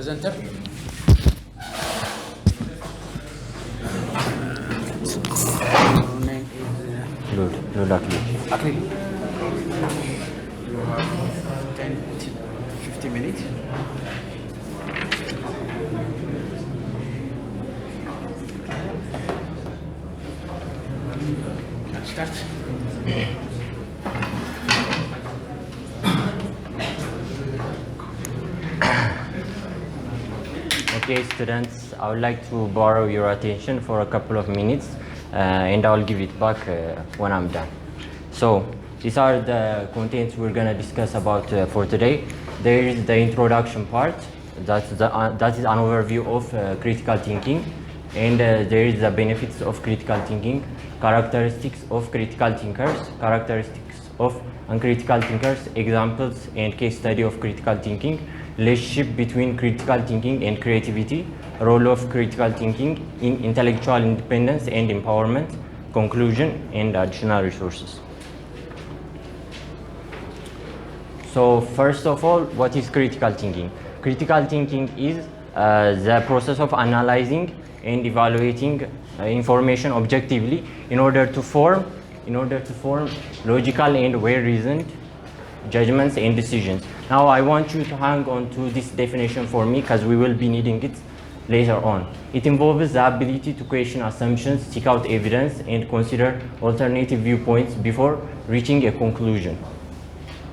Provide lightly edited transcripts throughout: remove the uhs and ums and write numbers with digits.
presenter. Name is Good Akhil. You have 10 to 50 minutes. Can start. Okay, students, I would like to borrow your attention for a couple of minutes and I'll give it back when I'm done. So, these are the contents we're going to discuss about for today. There is the introduction part, that is an overview of critical thinking, and there is the benefits of critical thinking, characteristics of critical thinkers, characteristics of uncritical thinkers, examples and case study of critical thinking, relationship between critical thinking and creativity, role of critical thinking in intellectual independence and empowerment, conclusion, and additional resources. So first of all, what is critical thinking? Critical thinking is the process of analyzing and evaluating information objectively in order to form logical and well-reasoned judgments and decisions. Now I want you to hang on to this definition for me because we will be needing it later on. It involves the ability to question assumptions, seek out evidence, and consider alternative viewpoints before reaching a conclusion.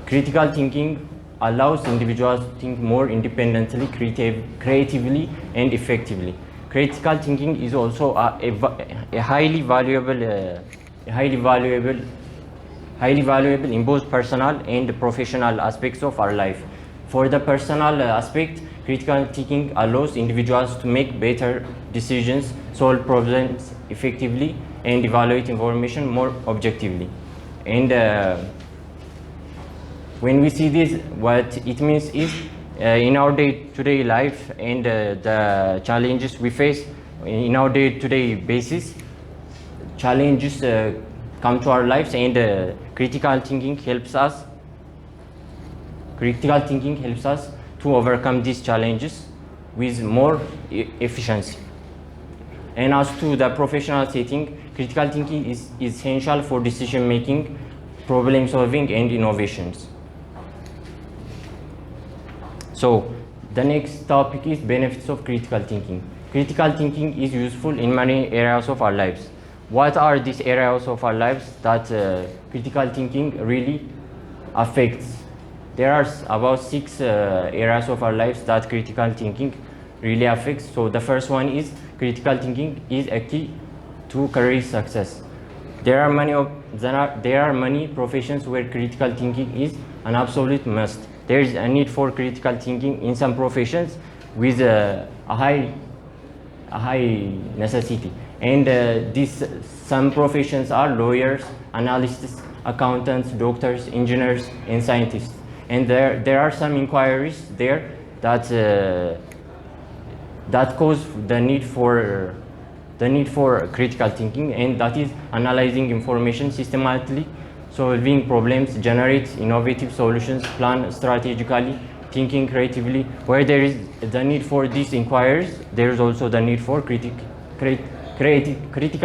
Critical thinking allows individuals to think more independently, creatively, and effectively. Critical thinking is also a highly valuable in both personal and professional aspects of our life. For the personal aspect, critical thinking allows individuals to make better decisions, solve problems effectively, and evaluate information more objectively. And when we see this, what it means is in our day-to-day life and the challenges we face in our day-to-day basis, challenges come to our lives, and critical thinking helps us to overcome these challenges with more efficiency. And as to the professional setting, critical thinking is essential for decision making, problem solving, and innovations. So the next topic is benefits of critical thinking. Critical thinking is useful in many areas of our lives. What are these areas of our lives that critical thinking really affects? There are about 6 areas of our lives that critical thinking really affects. So the first one is critical thinking is a key to career success. There are many professions where critical thinking is an absolute must. There is a need for critical thinking in some professions with a high necessity. And some professions are lawyers, analysts, accountants, doctors, engineers, and scientists. And there are some inquiries there that cause the need for critical thinking, and that is analyzing information systematically, solving problems, generate innovative solutions, plan strategically, thinking creatively. Where there is the need for these inquiries, there is also the need for critical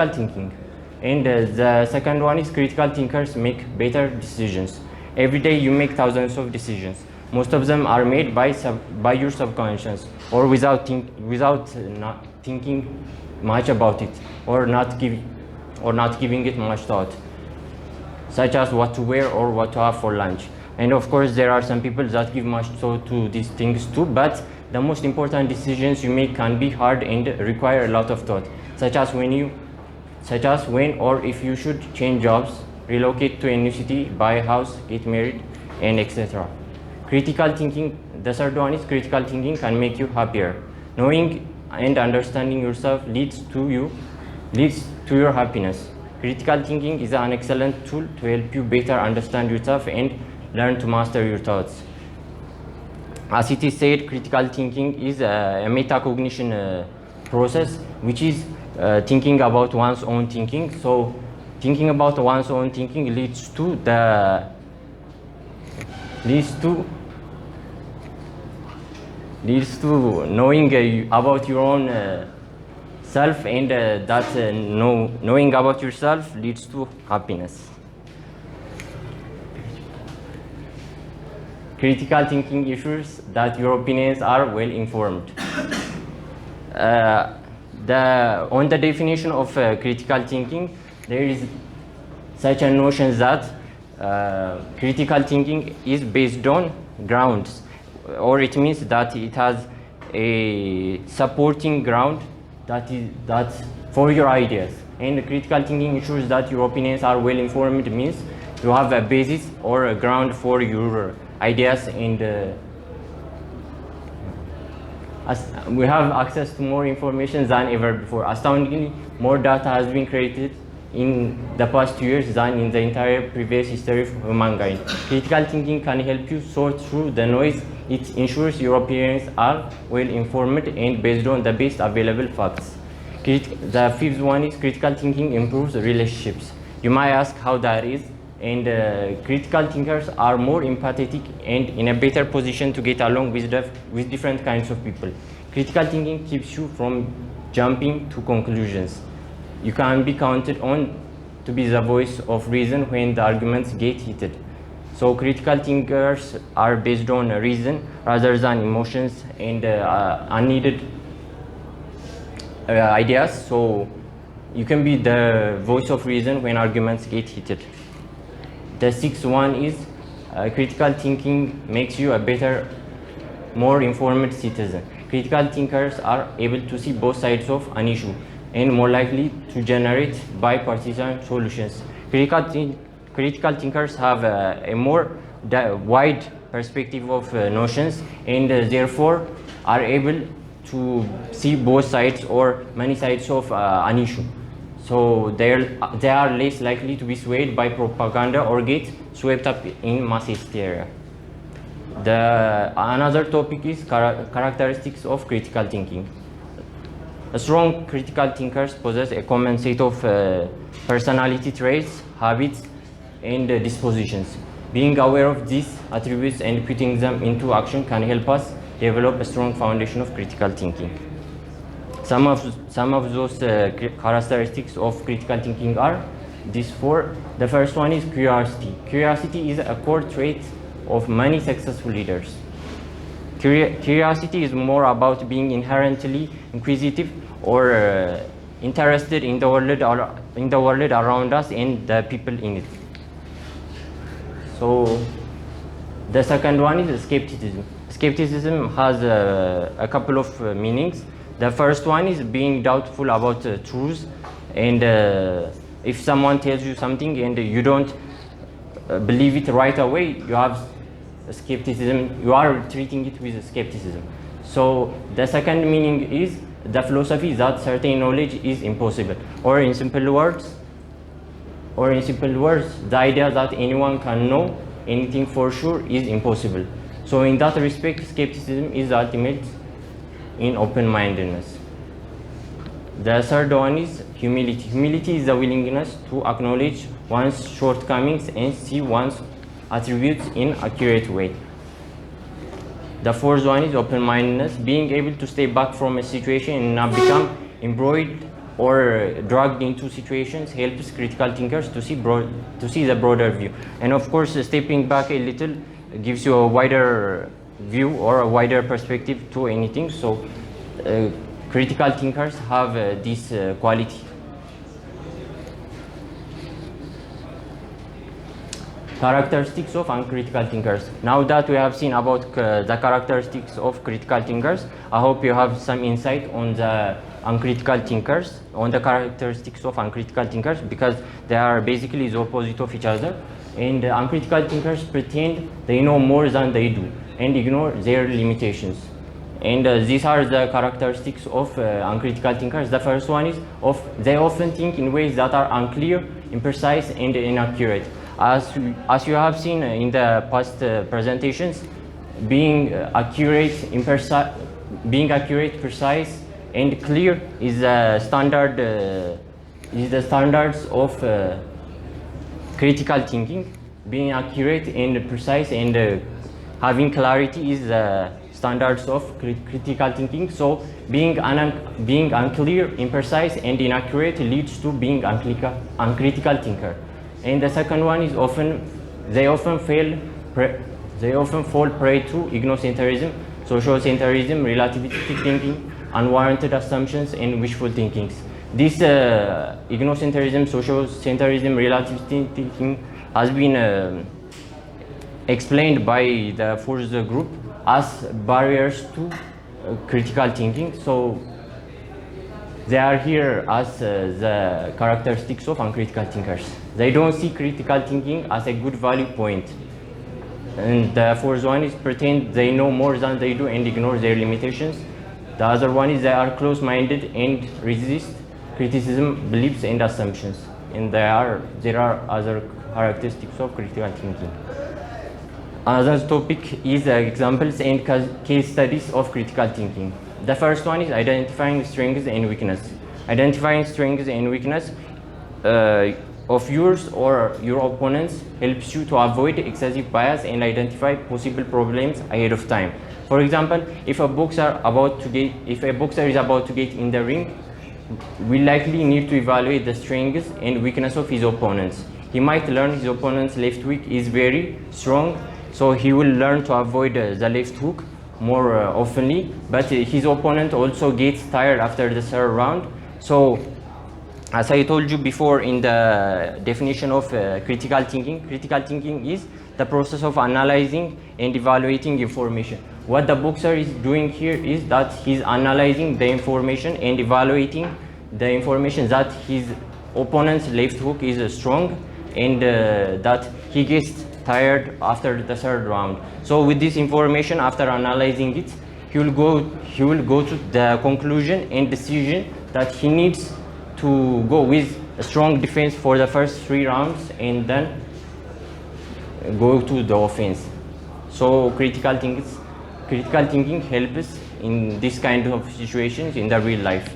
thinking. And the second one is critical thinkers make better decisions. Every day you make thousands of decisions. Most of them are made by your subconscious, or without not thinking much about it, or not giving it much thought, such as what to wear or what to have for lunch. And of course there are some people that give much thought to these things too, but the most important decisions you make can be hard and require a lot of thought, such as when or if you should change jobs, relocate to a new city, buy a house, get married, and etc. Critical thinking, the third one is critical thinking can make you happier. Knowing and understanding yourself leads to your happiness. Critical thinking is an excellent tool to help you better understand yourself and learn to master your thoughts. As it is said, critical thinking is a metacognition process, which is thinking about one's own thinking. So thinking about one's own thinking leads to leads to knowing about your own self, and knowing about yourself leads to happiness. Critical thinking ensures that your opinions are well informed. On the definition of critical thinking, there is such a notion that critical thinking is based on grounds, or it means that it has a supporting ground that for your ideas. And critical thinking ensures that your opinions are well informed, means you have a basis or a ground for your ideas, and we have access to more information than ever before. Astoundingly, more data has been created in the past 2 years than in the entire previous history of humankind. Critical thinking can help you sort through the noise. It ensures your opinions are well informed and based on the best available facts. The fifth one is critical thinking improves relationships. You might ask how that is, and critical thinkers are more empathetic and in a better position to get along with different kinds of people. Critical thinking keeps you from jumping to conclusions. You can be counted on to be the voice of reason when the arguments get heated. So critical thinkers are based on reason rather than emotions and unneeded ideas. So you can be the voice of reason when arguments get heated. The sixth one is critical thinking makes you a better, more informed citizen. Critical thinkers are able to see both sides of an issue and more likely to generate bipartisan solutions. Critical thinkers have a more wide perspective of notions, and therefore are able to see both sides or many sides of an issue. So they are less likely to be swayed by propaganda or get swept up in mass hysteria. Another topic is characteristics of critical thinking. Strong critical thinkers possess a common set of personality traits, habits, and dispositions. Being aware of these attributes and putting them into action can help us develop a strong foundation of critical thinking. Some of those characteristics of critical thinking are these four. The first one is curiosity. Curiosity is a core trait of many successful leaders. Curiosity is more about being inherently inquisitive or interested in the world around us and the people in it. So the second one is skepticism. Skepticism has a couple of meanings. The first one is being doubtful about truth, and if someone tells you something and you don't believe it right away, you have skepticism. You are treating it with skepticism. So the second meaning is the philosophy that certain knowledge is impossible, or in simple words, the idea that anyone can know anything for sure is impossible. So in that respect, skepticism is the ultimate in open-mindedness. The third one is humility. Humility is the willingness to acknowledge one's shortcomings and see one's attributes in an accurate way. The fourth one is open-mindedness, being able to stay back from a situation and not become embroiled or dragged into situations helps critical thinkers to see the broader view. And of course, stepping back a little gives you a wider view or a wider perspective to anything. So critical thinkers have this quality. Characteristics of uncritical thinkers. Now that we have seen about the characteristics of critical thinkers, I hope you have some insight on the uncritical thinkers, on the characteristics of uncritical thinkers, because they are basically the opposite of each other. And uncritical thinkers pretend they know more than they do and ignore their limitations. And these are the characteristics of uncritical thinkers. The first one is they often think in ways that are unclear, imprecise, and inaccurate. As you have seen in the past presentations, being accurate, precise, and clear is the standards of critical thinking. Being accurate and precise and having clarity is the standards of critical thinking. So being unclear, imprecise, and inaccurate leads to being uncritical thinker. And the second one is they often fall prey to egocentrism, social-centrism, relativistic thinking, unwarranted assumptions, and wishful thinkings. This egocentrism, social-centrism, relativistic thinking has been explained by the fourth group as barriers to critical thinking. So they are here as the characteristics of uncritical thinkers. They don't see critical thinking as a good value point. And the fourth one is pretend they know more than they do and ignore their limitations. The other one is they are close-minded and resist criticism, beliefs, and assumptions. And there are other characteristics of critical thinking. Another topic is examples and case studies of critical thinking. The first one is identifying strengths and weakness. Identifying strengths and weakness of yours or your opponents helps you to avoid excessive bias and identify possible problems ahead of time. For example, if a boxer is about to get in the ring, we likely need to evaluate the strengths and weakness of his opponents. He might learn his opponent's left hook is very strong, so he will learn to avoid the left hook more oftenly, but his opponent also gets tired after the third round. So as I told you before in the definition of critical thinking is the process of analyzing and evaluating information. What the boxer is doing here is that he's analyzing the information and evaluating the information that his opponent's left hook is strong and that he gets tired after the third round. So with this information, after analyzing it, he will go to the conclusion and decision that he needs to go with a strong defense for the first 3 rounds and then go to the offense. So critical thinking helps in this kind of situations in the real life.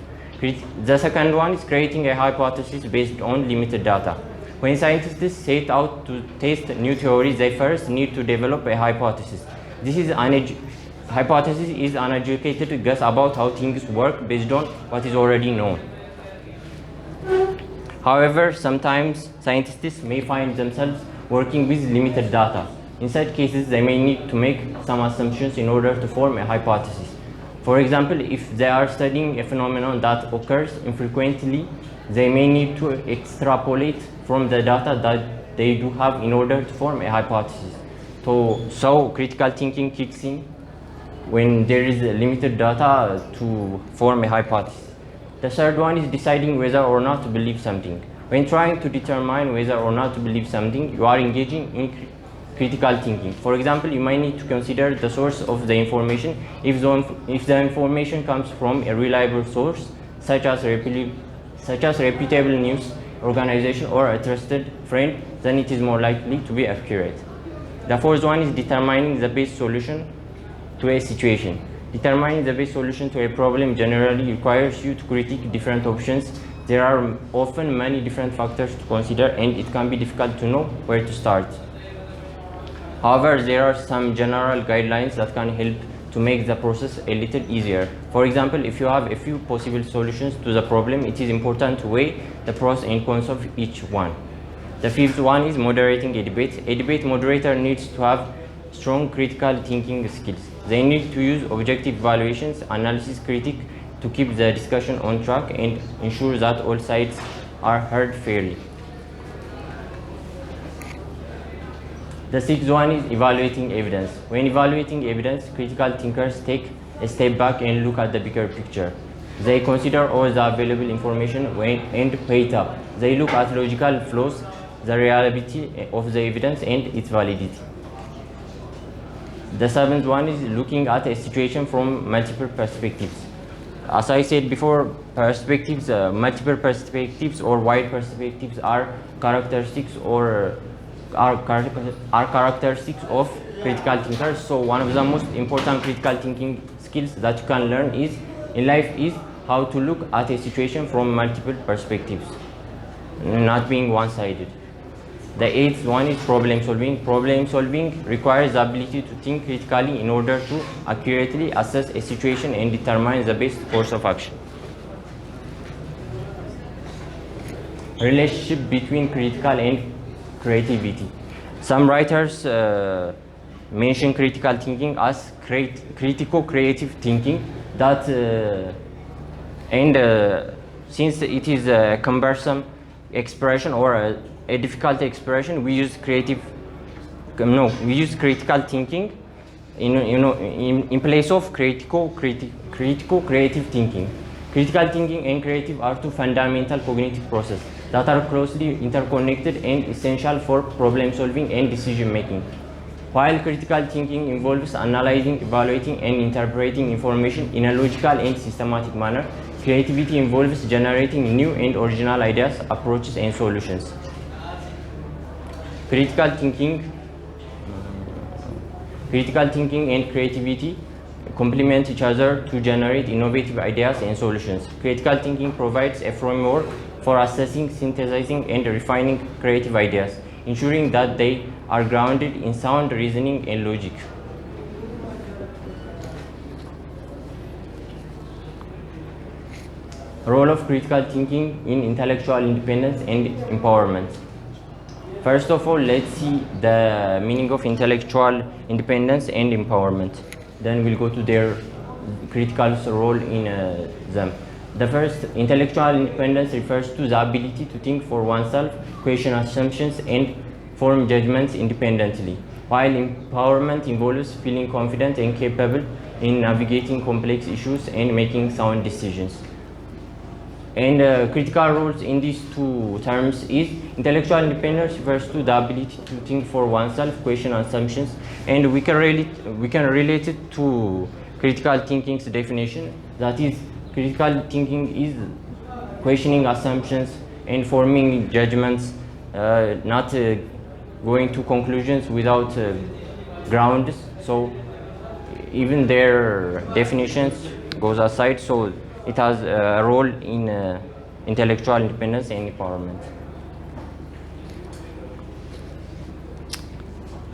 The second one is creating a hypothesis based on limited data. When scientists set out to test new theories, they first need to develop a hypothesis. Hypothesis is an educated guess about how things work based on what is already known. However, sometimes scientists may find themselves working with limited data. In such cases, they may need to make some assumptions in order to form a hypothesis. For example, if they are studying a phenomenon that occurs infrequently, they may need to extrapolate from the data that they do have in order to form a hypothesis. So critical thinking kicks in when there is limited data to form a hypothesis. The third one is deciding whether or not to believe something. When trying to determine whether or not to believe something, you are engaging in critical thinking. For example, you might need to consider the source of the information. If the information comes from a reliable source, such as reputable news organization or a trusted friend, then it is more likely to be accurate. The fourth one is determining the best solution to a situation. Determining the best solution to a problem generally requires you to critique different options. There are often many different factors to consider and it can be difficult to know where to start. However, there are some general guidelines that can help to make the process a little easier. For example, if you have a few possible solutions to the problem, it is important to weigh the pros and cons of each one. The fifth one is moderating a debate. A debate moderator needs to have strong critical thinking skills. They need to use objective evaluations, analysis, critique to keep the discussion on track and ensure that all sides are heard fairly. The sixth one is evaluating evidence. When evaluating evidence, critical thinkers take a step back and look at the bigger picture. They consider all the available information and weigh it up. They look at logical flaws, the reliability of the evidence, and its validity. The seventh one is looking at a situation from multiple perspectives. As I said before, multiple perspectives or wide perspectives are characteristics of critical thinkers. So one of the most important critical thinking skills that you can learn in life is how to look at a situation from multiple perspectives, not being one-sided. The eighth one is problem solving. Problem solving requires the ability to think critically in order to accurately assess a situation and determine the best course of action. Relationship between critical and creativity. Some writers mention critical thinking as critico-creative thinking, that since it is a cumbersome expression or a difficult expression, we use critical thinking in place of critico-creative thinking. Critical thinking and creative are two fundamental cognitive processes that are closely interconnected and essential for problem solving and decision making. While critical thinking involves analyzing, evaluating, and interpreting information in a logical and systematic manner, creativity involves generating new and original ideas, approaches, and solutions. Critical thinking and creativity complement each other to generate innovative ideas and solutions. Critical thinking provides a framework for assessing, synthesizing, and refining creative ideas, ensuring that they are grounded in sound reasoning and logic. Role of critical thinking in intellectual independence and empowerment. First of all, let's see the meaning of intellectual independence and empowerment. Then we'll go to their critical role in them. The first, intellectual independence refers to the ability to think for oneself, question assumptions, and form judgments independently, while empowerment involves feeling confident and capable in navigating complex issues and making sound decisions. And critical roles in these two terms is intellectual independence refers to the ability to think for oneself, question assumptions, and we can relate it to critical thinking's definition. That is, critical thinking is questioning assumptions and forming judgments, not going to conclusions without grounds. So even their definitions goes aside, so it has a role in intellectual independence and empowerment.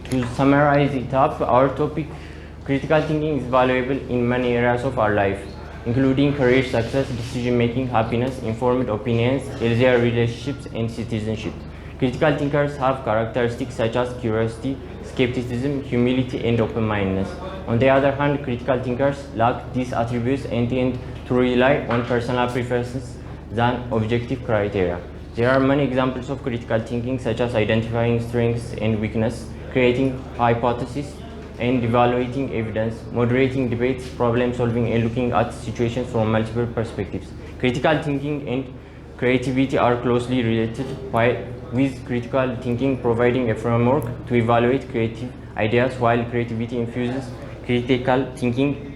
To summarize it up, our topic, critical thinking, is valuable in many areas of our life, including career success, decision making, happiness, informed opinions, healthier relationships, and citizenship. Critical thinkers have characteristics such as curiosity, skepticism, humility, and open-mindedness. On the other hand, critical thinkers lack these attributes and tend to rely on personal preferences than objective criteria. There are many examples of critical thinking, such as identifying strengths and weaknesses, creating hypotheses, and evaluating evidence, moderating debates, problem solving, and looking at situations from multiple perspectives. Critical thinking and creativity are closely related, with critical thinking providing a framework to evaluate creative ideas, while creativity infuses critical thinking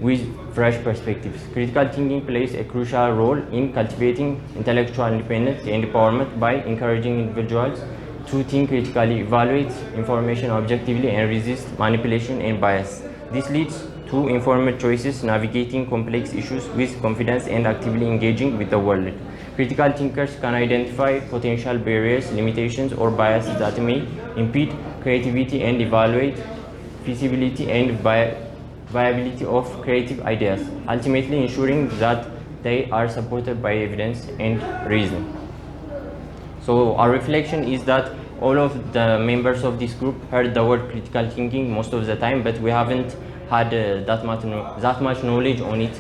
with fresh perspectives. Critical thinking plays a crucial role in cultivating intellectual independence and empowerment by encouraging individuals to think critically, evaluate information objectively, and resist manipulation and bias. This leads to informed choices, navigating complex issues with confidence, and actively engaging with the world. Critical thinkers can identify potential barriers, limitations, or biases that may impede creativity and evaluate feasibility and viability of creative ideas, ultimately ensuring that they are supported by evidence and reason. So our reflection is that all of the members of this group heard the word critical thinking most of the time, but we haven't had that much knowledge on it.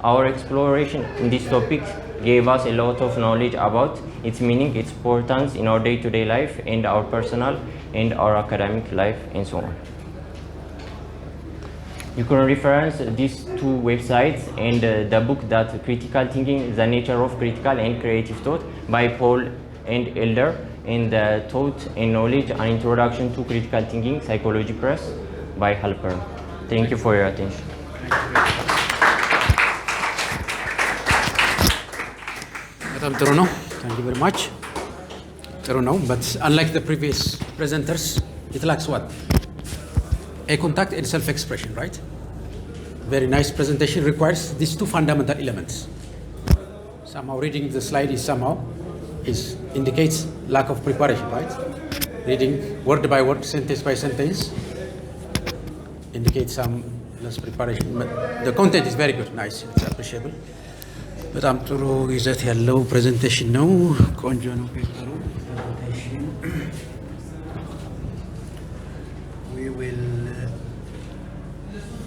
Our exploration in this topic gave us a lot of knowledge about its meaning, its importance in our day-to-day life, and our personal and our academic life, and so on. You can reference these two websites and the book, that Critical Thinking, The Nature of Critical and Creative Thought by Paul and Elder, and the Thought and Knowledge, An Introduction to Critical Thinking, Psychology Press by Halpern. Thank you for your attention. Madam Teruno, thank you very much. Teruno, but unlike the previous presenters, it lacks what? A contact and self-expression, right? Very nice presentation requires these two fundamental elements. Somehow reading the slide is somehow is indicates lack of preparation, right? Reading word by word, sentence by sentence, indicates some less preparation. But the content is very good, nice, it's appreciable. በጣም ጥሩ ይዘት ያለው ፕሬዘንቴሽን ነው። ቆንጆ ነው ፔፐሩ። We will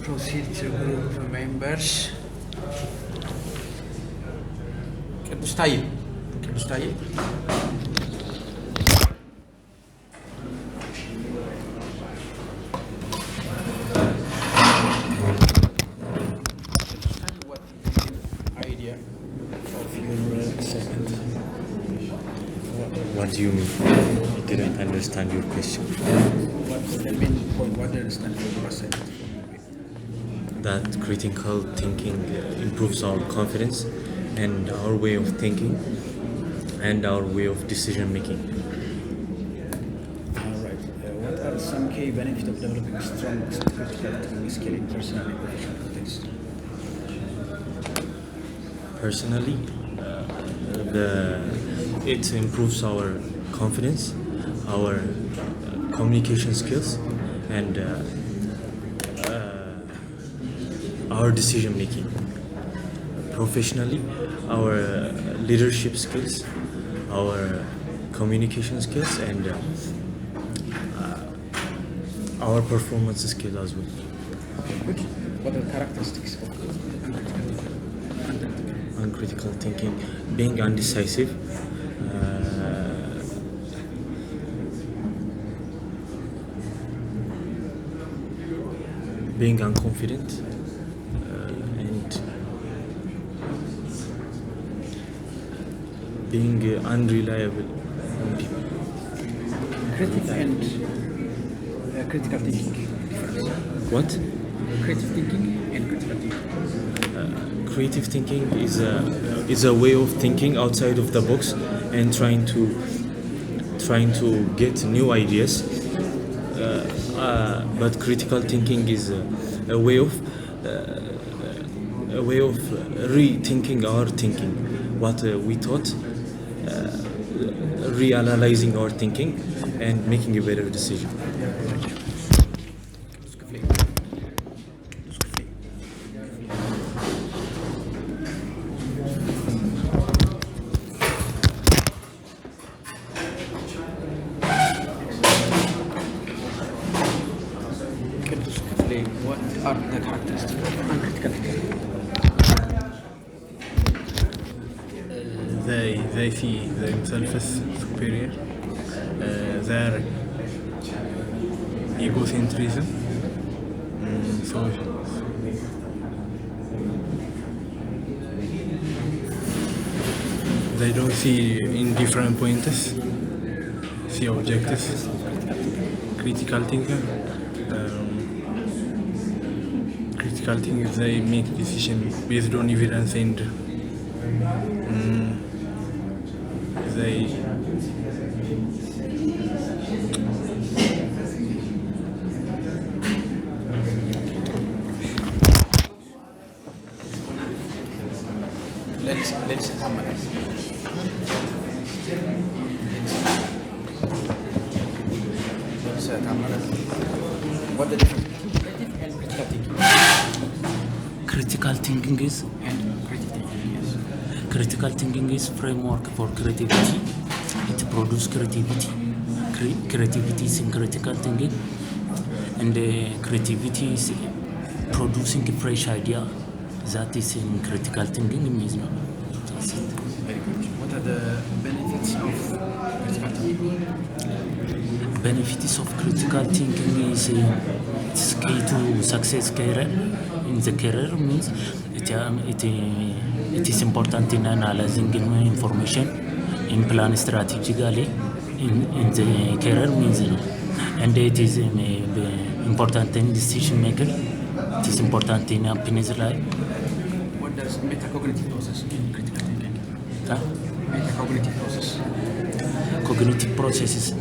proceed to group members. ቅዱስ ታዬ What do you mean? I didn't understand your question. What do you understand from your assignment? That critical thinking improves our confidence and our way of thinking and our way of decision making. All right. What are some key benefits of developing strong critical thinking skill in personal and professional context? Personally, it improves our confidence, our communication skills, and our decision making. Professionally, our leadership skills, our communication skills, and our performance skill as well. Good. What are the characteristics of Uncritical thinking? Being undecisive, being unconfident, and being unreliable on people. critical and critical thinking difference? What? Creative thinking and critical thinking. Creative thinking is a way of thinking outside of the box and trying to get new ideas. But critical thinking is a way of rethinking our thinking, what we thought, reanalyzing our thinking and making a better decision. What are the characteristics of uncritical thinking? They see themselves as superior. Their egocentrism. So they don't see in different points. See objectives. Critical thinking. Critical thinking, they make decisions based on evidence and they Let's summarize. What the difference between creative and critical thinking? Critical thinking is And creative thinking, yes. critical thinking is framework for creativity. It produces creativity. Creativity is in critical thinking, and creativity is producing a fresh idea. That is in critical thinking. Means no. That's it. Very good. What are the benefits of critical thinking? Benefits of critical thinking is it's key to success career. In the career means it is important in analyzing information, in plan strategically in the career means, and it is important in decision making. It is important in happiness life. What does metacognitive process in critical thinking? Huh? Metacognitive process. Cognitive processes.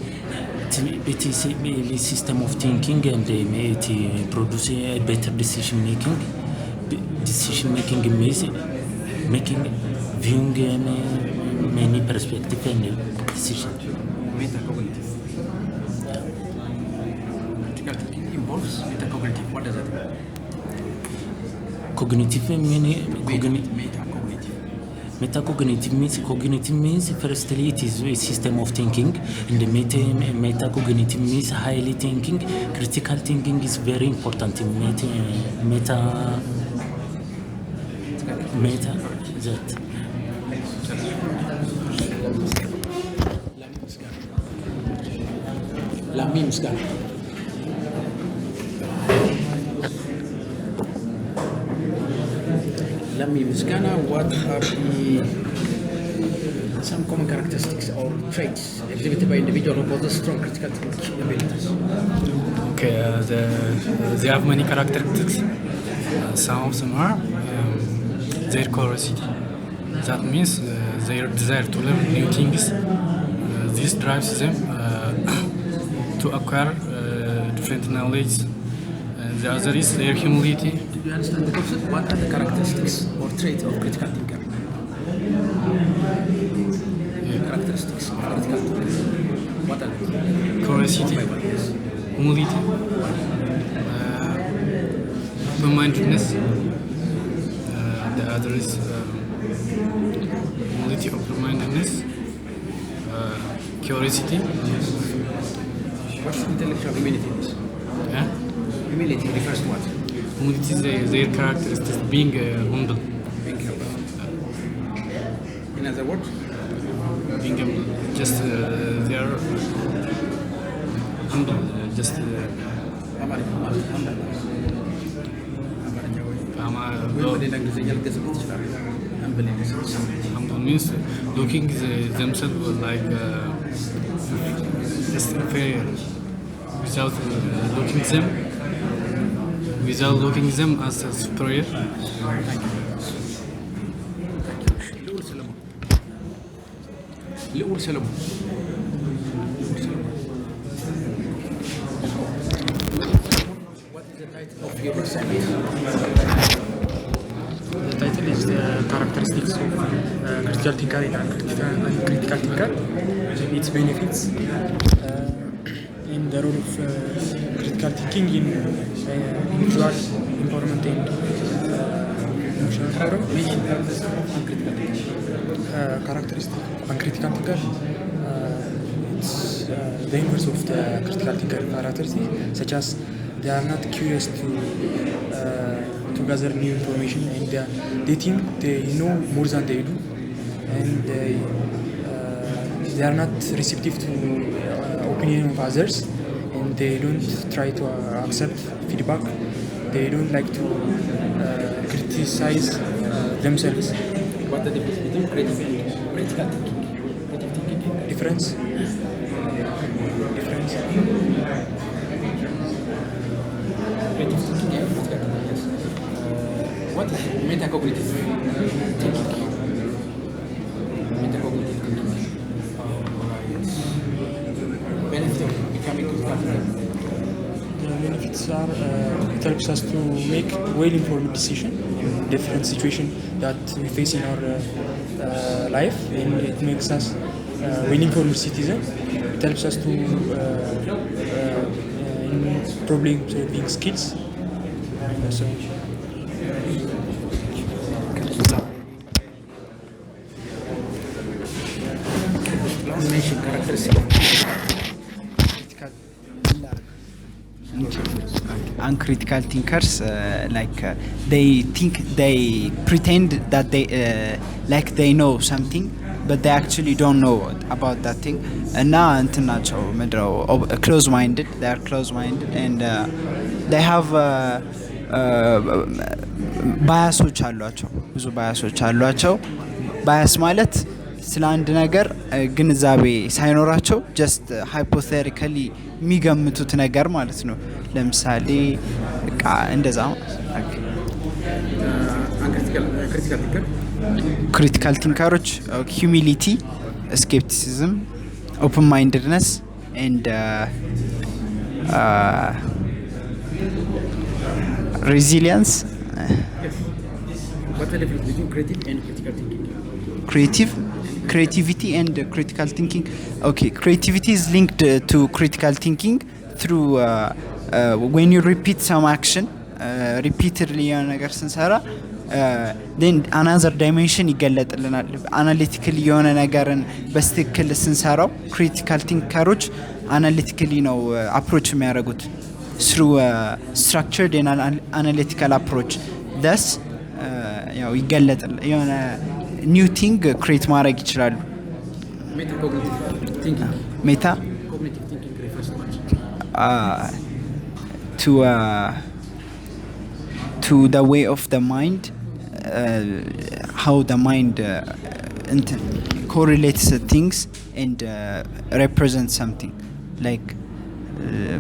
It is a system of thinking, and it produces a better decision making. Decision making means viewing many perspective and decision. Metacognitive. Critical thinking involves metacognitive. What does that mean? Cognitive meaning Metacognitive. metacognitive means firstly it is a system of thinking, and the metacognitive means highly thinking. Critical thinking is very important in meta that. Lami Musgana. Lami Musgana, what are some common characteristics or traits exhibited by individual who possess strong critical thinking abilities? Okay, they have many characteristics. Some of them are their curiosity. That means their desire to learn new things. This drives them to acquire different knowledge. The other is their humility. Do you understand the concept? What are the characteristics or traits of critical thinker? Characteristics of critical thinker. What are they? Curiosity, Yes. humility, open-mindedness. The other is humility, open-mindedness, curiosity. What's intellectual humility? Yeah? Humility refers to what? Humility is their characteristics, being humble. Being humble. In other words, Being just they are humble, just በሌላ እንግሊዝኛ ልገጽበት ይችላል። humble means looking themselves like just inferior without looking them as a superior. ልዑል ሰለሞን What is the title of your assignment? The title is the characteristics of critical thinker and critical thinker, its benefits, and the role of critical thinking in individual empowerment and emotional empowerment. Characteristic of critical thinker, it's the inverse of the critical thinker characteristic, such as they are not curious to gather new information, and they think they know more than they do, and they are not receptive to opinion of others, and they don't try to accept feedback. They don't like to criticize themselves. What the difference between creative and critical thinking? Creative thinking and Difference. creative thinking and critical thinking, yes. What is metacognitive thinking? Metacognitive thinking. Benefit of becoming critical thinker. The benefits are it helps us to make well-informed decision in different situations that we face in our life, and it makes us well-informed citizen. It helps us to in problem-solving skills. So Long mention characteristic. Uncritical thinkers they pretend that they know something, but they actually don't know about that thing. And now close-minded, they are close-minded, and they have ባያሶች አሏቸው፣ ብዙ ባያሶች አሏቸው። ባያስ ማለት ስለ አንድ ነገር ግንዛቤ ሳይኖራቸው ጀስት ሃይፖቴቲካሊ የሚገምቱት ነገር ማለት ነው። ለምሳሌ በቃ እንደዛ ክሪቲካል ቲንከሮች ሂዩሚሊቲ፣ ስኬፕቲሲዝም፣ ኦፕን ማይንድነስ ኤንድ resilience. What's the difference between creative and critical thinking? Creative, creativity and critical thinking. Okay, creativity is linked to critical thinking through when you repeat some action repeatedly የሆነ ነገር ስንሰራ then another dimension ይገለጥልናል። አናሊቲካሊ የሆነ ነገርን በስትክክል ስንሰራው ክሪቲካል ቲንከሮች አናሊቲካሊ ነው አፕሮች የሚያደርጉት through structured and analytical approach. thus ያው ይገለጥል የሆነ ኒው ቲንግ ክሬት ማድረግ ይችላሉ። ሜታ to the way of the mind, how the mind correlates things and represents something like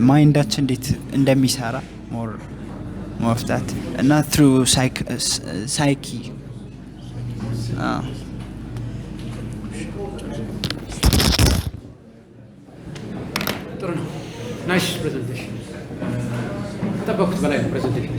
ማይንዳችን እንዴት እንደሚሰራ more of that and not through psyche. ጥሩ ነው። ናይስ ፕሬዘንቴሽን። ጠበቁት በላይ ነው ፕሬዘንቴሽን